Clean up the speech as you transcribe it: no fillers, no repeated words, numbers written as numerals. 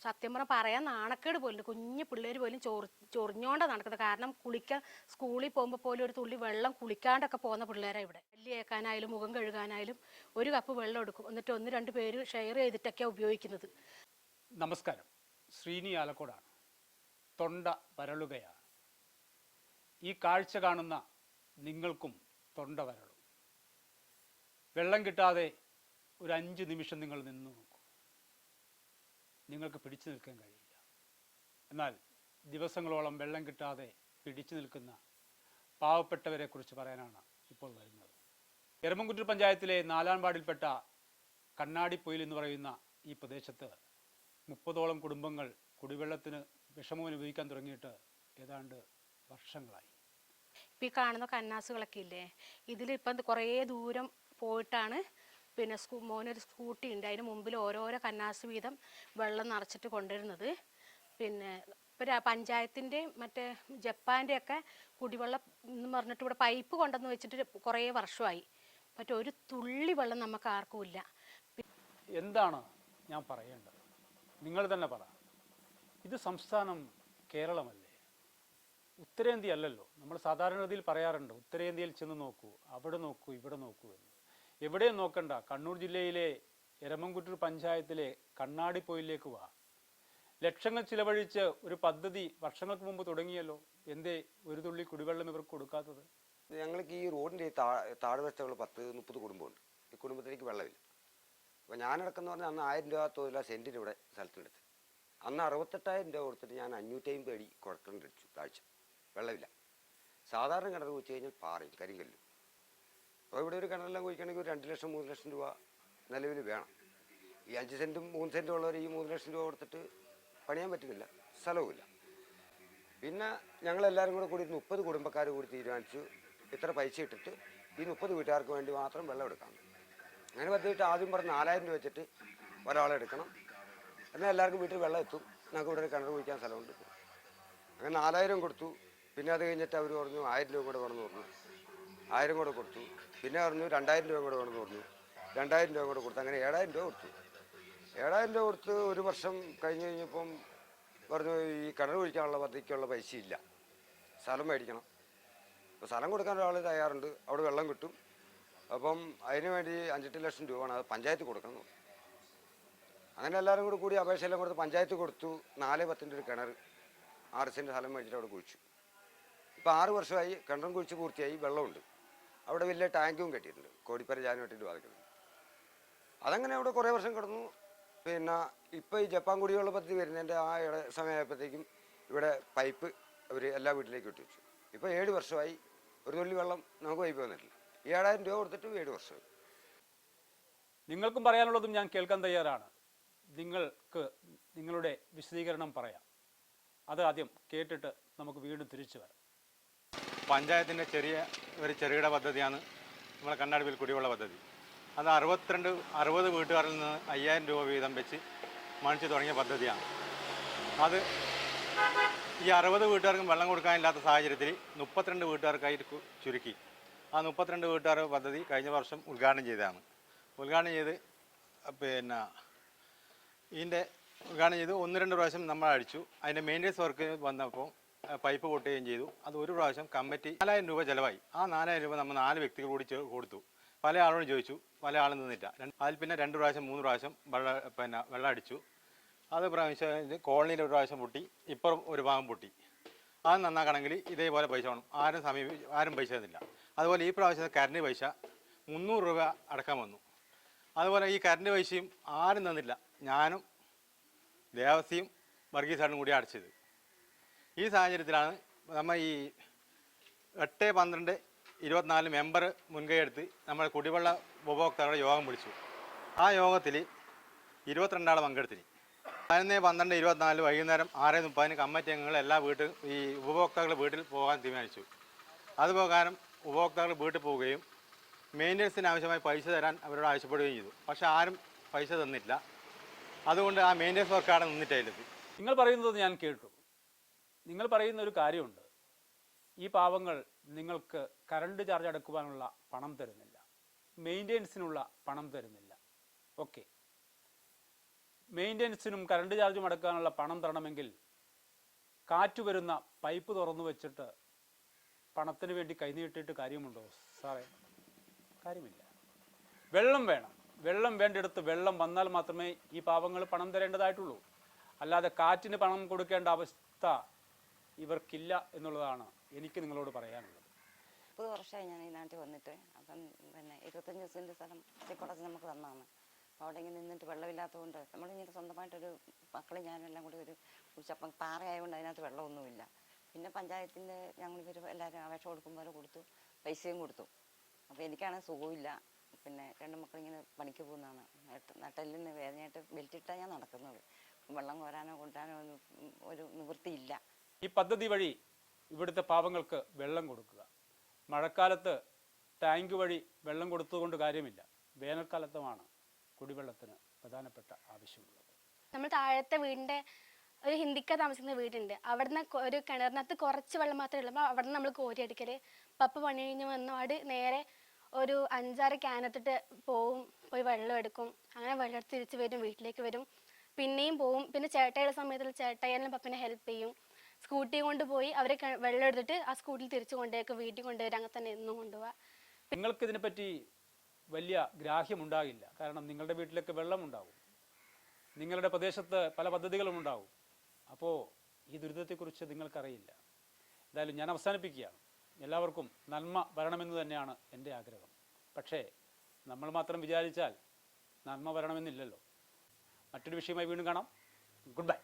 സത്യം പറഞ്ഞാൽ പറയാൻ നാണക്കേട് പോലും കുഞ്ഞു പിള്ളേർ പോലും ചൊറിഞ്ഞോണ്ടാണ് നടക്കുന്നത്. കാരണം കുളിക്കാൻ സ്കൂളിൽ പോകുമ്പോൾ പോലും ഒരു തുള്ളി വെള്ളം കുളിക്കാണ്ടൊക്കെ പോകുന്ന പിള്ളേരാണ് ഇവിടെ. പല്ല് തേക്കാനായാലും മുഖം കഴുകാനായാലും ഒരു കപ്പ് വെള്ളം എടുക്കും, എന്നിട്ട് 1-2 പേര് ഷെയർ ചെയ്തിട്ടൊക്കെയാണ് ഉപയോഗിക്കുന്നത്. നമസ്കാരം, ശ്രീനി ആലക്കോടാണ്. തൊണ്ട വരളുകയാണ്. ഈ കാഴ്ച കാണുന്ന നിങ്ങൾക്കും തൊണ്ട വരളും. വെള്ളം കിട്ടാതെ ഒരു 5 നിമിഷം നിങ്ങൾ നിന്നു നോക്കൂ. നിങ്ങൾക്ക് പിടിച്ചു നിൽക്കാൻ കഴിയില്ല. എന്നാൽ ദിവസങ്ങളോളം വെള്ളം കിട്ടാതെ പിടിച്ചു നിൽക്കുന്ന പാവപ്പെട്ടവരെ കുറിച്ച് പറയാനാണ് ഇപ്പോൾ വരുന്നത്. എരമംകുറ്റൂർ പഞ്ചായത്തിലെ 4-ാം വാർഡിൽപ്പെട്ട കണ്ണാടിപ്പൊയിൽ എന്ന് പറയുന്ന ഈ പ്രദേശത്ത് 30ഓളം കുടുംബങ്ങൾ കുടിവെള്ളത്തിന് വിഷമം അനുഭവിക്കാൻ തുടങ്ങിയിട്ട് ഏതാണ്ട് വർഷങ്ങളായി. ഇപ്പം ഈ കാണുന്ന കന്നാസുകളൊക്കെ ഇല്ലേ, ഇതിലിപ്പം കുറേ ദൂരം പോയിട്ടാണ് പിന്നെ മോനൊരു സ്കൂട്ടി ഉണ്ട്, അതിന് മുമ്പിൽ ഓരോരോ കന്നാസ് വീതം വെള്ളം നിറച്ചിട്ട് കൊണ്ടുവരുന്നത്. പിന്നെ ഇപ്പം പഞ്ചായത്തിൻ്റെയും മറ്റേ ജപ്പാൻ്റെയൊക്കെ കുടിവെള്ളം എന്ന് പറഞ്ഞിട്ട് ഇവിടെ പൈപ്പ് കൊണ്ടുവന്ന് വെച്ചിട്ട് കുറേ വർഷമായി. ഒരു തുള്ളി വെള്ളം നമുക്ക് ആർക്കും ഇല്ല. എന്താണ് ഞാൻ പറയേണ്ടത്? നിങ്ങൾ തന്നെ പറ. ഇത് സംസ്ഥാനം കേരളമല്ലേ, ഉത്തരേന്ത്യ അല്ലല്ലോ. നമ്മൾ സാധാരണഗതിയിൽ പറയാറുണ്ട് ഉത്തരേന്ത്യയിൽ ചെന്ന് നോക്കൂ, അവിടെ നോക്കൂ, ഇവിടെ നോക്കൂ എന്ന്. എവിടെയും നോക്കണ്ട, കണ്ണൂർ ജില്ലയിലെ എരമംകുറ്റൂർ പഞ്ചായത്തിലെ കണ്ണാടിപ്പൊയിലേക്ക് വാ. ലക്ഷങ്ങൾ ചിലവഴിച്ച് ഒരു പദ്ധതി വർഷങ്ങൾക്ക് മുമ്പ് തുടങ്ങിയല്ലോ. എന്തേ ഒരു തുള്ളി കുടിവെള്ളം ഇവർക്ക് കൊടുക്കാത്തത്? ഞങ്ങൾക്ക് ഈ റോഡിൻ്റെ താഴ്വശത്തുള്ള 10-30 കുടുംബമുണ്ട്. ഈ കുടുംബത്തിലേക്ക് വെള്ളമില്ല. അപ്പോൾ ഞാനടക്കം പറഞ്ഞാൽ അന്ന് 1000 രൂപ തോതില്ല സെൻറ്റിന് ഇവിടെ സ്ഥലത്തിനെടുത്ത്. അന്ന് 68,000 രൂപ കൊടുത്തിട്ട് ഞാൻ 550 അടി കുഴക്കണ്ടടിച്ചു. താഴ്ച വെള്ളമില്ല. സാധാരണ കിണർ കുഴിച്ച് കഴിഞ്ഞാൽ പാറയും കരിങ്കല്ലും. അപ്പോൾ ഇവിടെ ഒരു കിണറെല്ലാം കുഴിക്കണമെങ്കിൽ ഒരു 2 ലക്ഷം 3 ലക്ഷം രൂപ നിലവിൽ വേണം. ഈ 5 സെൻറ്റും 3 സെൻറ്റും ഉള്ളവർ ഈ 3 ലക്ഷം രൂപ കൊടുത്തിട്ട് പണിയാൻ പറ്റുന്നില്ല, സ്ഥലവുമില്ല. പിന്നെ ഞങ്ങളെല്ലാവരും കൂടി 30 കുടുംബക്കാർ കൂടി തീരുമാനിച്ചു ഇത്ര പൈസ ഇട്ടിട്ട് ഈ 30 വീട്ടുകാർക്ക് വേണ്ടി മാത്രം വെള്ളം എടുക്കാം. അങ്ങനെ പറ്റിയിട്ട് ആദ്യം പറഞ്ഞ് 4000 രൂപ വെച്ചിട്ട് ഒരാളെ എടുക്കണം, എന്നാൽ എല്ലാവർക്കും വീട്ടിൽ വെള്ളം എത്തും, ഞങ്ങൾക്ക് ഇവിടെ കിണർ കുഴിക്കാൻ സ്ഥലമുണ്ട്. അങ്ങനെ 4000 കൊടുത്തു. പിന്നെ അത് കഴിഞ്ഞിട്ട് അവർ പറഞ്ഞു 1000 രൂപ കൂടെ വേണമെന്ന് പറഞ്ഞു. 1000 കൂടെ കൊടുത്തു. പിന്നെ പറഞ്ഞു 2000 രൂപ കൂടെ വേണമെന്ന് പറഞ്ഞു. 2000 രൂപ കൂടെ കൊടുത്തു. അങ്ങനെ 7000 രൂപ കൊടുത്തു. 7000 രൂപ കൊടുത്ത് ഒരു വർഷം കഴിഞ്ഞ് കഴിഞ്ഞപ്പം പറഞ്ഞു ഈ കിണർ കുഴിക്കാനുള്ള പദ്ധതിക്കുള്ള പൈസ ഇല്ല, സ്ഥലം മേടിക്കണം. അപ്പോൾ സ്ഥലം കൊടുക്കാൻ ഒരാൾ തയ്യാറുണ്ട്, അവിടെ വെള്ളം കിട്ടും. അപ്പം അതിന് വേണ്ടി 5-8 ലക്ഷം രൂപയാണ് അത് പഞ്ചായത്ത് കൊടുക്കണം. അങ്ങനെ എല്ലാവരും കൂടി അപേക്ഷയെല്ലാം കൊടുത്ത് പഞ്ചായത്ത് കൊടുത്തു. 4-10 ഒരു കിണർ 6 സെൻറ്റ് സ്ഥലം മേടിച്ചിട്ട് അവിടെ കുഴിച്ചു. ഇപ്പോൾ 6 വർഷമായി കിണറും കുഴിച്ച് പൂർത്തിയായി, വെള്ളമുണ്ട്. അവിടെ വലിയ ടാങ്കും കെട്ടിയിട്ടുണ്ട്, കോടിപ്പര ജാനുമായിട്ട് ബാധിക്കുന്നത്. അതങ്ങനെ അവിടെ കുറേ വർഷം കിടന്നു. പിന്നെ ഇപ്പോൾ ഈ ജപ്പാൻ കുടിവെള്ള പദ്ധതി വരുന്നതിൻ്റെ ആ സമയമായപ്പോഴത്തേക്കും ഇവിടെ പൈപ്പ് അവർ എല്ലാ വീട്ടിലേക്കും ഇട്ട് വെച്ചു. ഇപ്പോൾ 7 വർഷമായി ഒരു തുള്ളി വെള്ളം നമുക്ക് പൈപ്പ് വന്നിട്ടില്ല. ഈ 7000 രൂപ കൊടുത്തിട്ട് 7 വർഷമായി. നിങ്ങൾക്കും പറയാനുള്ളതും ഞാൻ കേൾക്കാൻ തയ്യാറാണ്. നിങ്ങൾക്ക് നിങ്ങളുടെ വിശദീകരണം പറയാം. അത് ആദ്യം കേട്ടിട്ട് നമുക്ക് വീണ്ടും തിരിച്ചു വരാം. പഞ്ചായത്തിൻ്റെ ചെറുകിട പദ്ധതിയാണ് നമ്മളെ കണ്ണാടിപ്പൊയിൽ കുടിവെള്ള പദ്ധതി. അത് 60 വീട്ടുകാരിൽ നിന്ന് 5000 രൂപ വീതം വെച്ച് മണിച്ച് തുടങ്ങിയ പദ്ധതിയാണ്. അത് ഈ 60 വീട്ടുകാർക്കും വെള്ളം കൊടുക്കാനില്ലാത്ത സാഹചര്യത്തിൽ 32 വീട്ടുകാർക്കായി ചുരുക്കി. ആ 32 വീട്ടുകാർ പദ്ധതി കഴിഞ്ഞ വർഷം ഉദ്ഘാടനം ചെയ്തതാണ്. ഉദ്ഘാടനം ചെയ്ത് പിന്നെ ഇതിൻ്റെ ഉദ്ഘാടനം ചെയ്ത് 1-2 പ്രാവശ്യം നമ്മൾ അടിച്ചു. അതിൻ്റെ മെയിൻ്റെനൻസ് വർക്ക് വന്നപ്പോൾ പൈപ്പ് പൊട്ടുകയും ചെയ്തു. അത് ഒരു പ്രാവശ്യം കമ്മിറ്റി 4000 രൂപ ചിലവായി. ആ 4000 രൂപ നമ്മൾ 4 വ്യക്തികൾ കൂടി കൊടുത്തു. പല ആളോടും ചോദിച്ചു, പല ആളും നിന്നില്ല. അതിൽ പിന്നെ 2 പ്രാവശ്യം 3 പ്രാവശ്യം വെള്ളം അടിച്ചു. അത് പ്രാവശ്യം കോളനിയിൽ ഒരു പ്രാവശ്യം പൊട്ടി, ഇപ്പുറം ഒരു ഭാഗം പൊട്ടി. അത് നന്നാക്കണമെങ്കിൽ ഇതേപോലെ പൈസ വേണം. ആരും പൈസ തന്നില്ല. അതുപോലെ ഈ പ്രാവശ്യം കറണ്ട് പൈസ 300 രൂപ അടക്കാൻ വന്നു. അതുപോലെ ഈ കറണ്ട് പൈസയും ആരും തന്നില്ല. ഞാനും ദേവസ്യയും വർഗീസായിട്ടും കൂടി അടച്ചത്. ഈ സാഹചര്യത്തിലാണ് നമ്മൾ ഈ 8-12-24 മെമ്പർ മുൻകൈ എടുത്ത് നമ്മൾ കുടിവെള്ള ഉപഭോക്താക്കളുടെ യോഗം വിളിച്ചു. ആ യോഗത്തിൽ 22 ആൾ പങ്കെടുത്തിന്. 11-12-24 വൈകുന്നേരം 6:30 കമ്മിറ്റി അംഗങ്ങൾ എല്ലാ ഈ ഉപഭോക്താക്കളുടെ വീട്ടിൽ പോകാൻ തീരുമാനിച്ചു. അതുപ്രകാരം ഉപഭോക്താക്കൾ വീട്ടിൽ പോവുകയും മെയിൻ്റനൻസിന് ആവശ്യമായ പൈസ തരാൻ അവരോട് ആവശ്യപ്പെടുകയും ചെയ്തു. പക്ഷേ ആരും പൈസ തന്നില്ല. അതുകൊണ്ട് ആ മെയിൻ്റനൻസ് വർക്ക് അവിടെ നിന്നിട്ടായില്ലത്. നിങ്ങൾ പറയുന്നത് ഞാൻ കേട്ടു. നിങ്ങൾ പറയുന്ന ഒരു കാര്യമുണ്ട്, ഈ പാവങ്ങൾ നിങ്ങൾക്ക് കറണ്ട് ചാർജ് അടക്കുവാനുള്ള പണം തരുന്നില്ല, മെയിൻ്റെനൻസിനുള്ള പണം തരുന്നില്ല. ഓക്കെ, മെയിൻ്റെനൻസിനും കറണ്ട് ചാർജും അടക്കാനുള്ള പണം തരണമെങ്കിൽ കാറ്റ് വരുന്ന പൈപ്പ് തുറന്നു വെച്ചിട്ട് പണത്തിന് വേണ്ടി കൈനീട്ടിട്ട് കാര്യമുണ്ടോ സാറേ? കാര്യമില്ല. വെള്ളം വേണം. വെള്ളം വേണ്ടിടത്ത് വെള്ളം വന്നാൽ മാത്രമേ ഈ പാവങ്ങൾ പണം തരേണ്ടതായിട്ടുള്ളൂ. അല്ലാതെ കാറ്റിന് പണം കൊടുക്കേണ്ട അവസ്ഥ ഇവർക്കില്ല എന്നുള്ളതാണ് എനിക്ക് നിങ്ങളോട് പറയാനുള്ളത്. 30 വർഷമായി ഞാൻ ഈ നാട്ടിൽ വന്നിട്ട്. അപ്പം പിന്നെ 25 സെൻറ്റ് സ്ഥലം കുറച്ച് നമുക്ക് തന്നതാണ്. അപ്പോൾ അവിടെ ഇങ്ങനെ നിന്നിട്ട് വെള്ളമില്ലാത്തതുകൊണ്ട് നമ്മളിങ്ങനെ സ്വന്തമായിട്ടൊരു മക്കളും ഞാനും എല്ലാം കൂടി ഒരു കുടിച്ചപ്പം പാറയായതുകൊണ്ട് അതിനകത്ത് വെള്ളമൊന്നുമില്ല. പിന്നെ പഞ്ചായത്തിൻ്റെ ഞങ്ങൾ ഇവർ എല്ലാവരും അപേക്ഷ കൊടുക്കുമ്പോൾ കൊടുത്തു, പൈസയും കൊടുത്തു. അപ്പോൾ എനിക്കാണെങ്കിൽ സുഖമില്ല. പിന്നെ 2 മക്കളിങ്ങനെ പണിക്ക് പോകുന്നതാണ്. നട്ടെല്ലിന് വേദനയായിട്ട് ബെൽറ്റിട്ടാണ് ഞാൻ നടക്കുന്നത്. വെള്ളം കോരാനോ കൊണ്ടുവരാനോ ഒന്നും ഒരു നിവൃത്തിയില്ല. ഈ പദ്ധതി വഴി ഇവിടുത്തെ പാവങ്ങൾക്ക് വെള്ളം കൊടുക്കുക. മഴക്കാലത്ത് ടാങ്ക് വഴി വെള്ളം കൊടുത്തുകൊണ്ട് കാര്യമില്ല. വേനൽക്കാലത്തുമാണ് കുടിവെള്ളത്തിന് പ്രധാനപ്പെട്ട ആവശ്യമുള്ളത്. നമ്മൾ താഴത്തെ വീടിൻ്റെ ഒരു ഹിന്ദിക്ക താമസിക്കുന്ന വീടുണ്ട്. അവിടുന്ന് ഒരു കിണറിനകത്ത് കുറച്ച് വെള്ളം മാത്രമേ ഉള്ളൂ. അപ്പോൾ അവിടെ നിന്ന് നമ്മൾ കോരി അടിക്കൽ. പപ്പ പണി കഴിഞ്ഞ് വന്നപാട് നേരെ ഒരു 5-6 ക്യാനെത്തിട്ട് പോയി വെള്ളം എടുക്കും. അങ്ങനെ വെള്ളം എടുത്ത് തിരിച്ച് വരും, വീട്ടിലേക്ക് വരും, പിന്നെയും പോവും. പിന്നെ ചേട്ടായുടെ സമയത്തിൽ ചേട്ടായാലും പപ്പനെ ഹെൽപ്പ് ചെയ്യും. സ്കൂട്ടി കൊണ്ടുപോയി അവർ വെള്ളം എടുത്തിട്ട് ആ സ്കൂട്ടിയിൽ തിരിച്ചു കൊണ്ടുപോയി വീട്ടിൽ കൊണ്ടുവരും. അങ്ങനെ തന്നെ എന്നും കൊണ്ടുപോവുക. നിങ്ങൾക്ക് ഇതിനെപ്പറ്റി വലിയ ഗ്രാഹ്യമുണ്ടാകില്ല. കാരണം നിങ്ങളുടെ വീട്ടിലൊക്കെ വെള്ളമുണ്ടാവും, നിങ്ങളുടെ പ്രദേശത്ത് പല പദ്ധതികളും ഉണ്ടാവും. അപ്പോൾ ഈ ദുരിതത്തെക്കുറിച്ച് നിങ്ങൾക്കറിയില്ല. എന്തായാലും ഞാൻ അവസാനിപ്പിക്കുകയാണ്. എല്ലാവർക്കും നന്മ വരണമെന്ന് തന്നെയാണ് എൻ്റെ ആഗ്രഹം. പക്ഷേ നമ്മൾ മാത്രം വിചാരിച്ചാൽ നന്മ വരണമെന്നില്ലല്ലോ. മറ്റൊരു വിഷയമായി വീണ്ടും കാണാം. Good bye.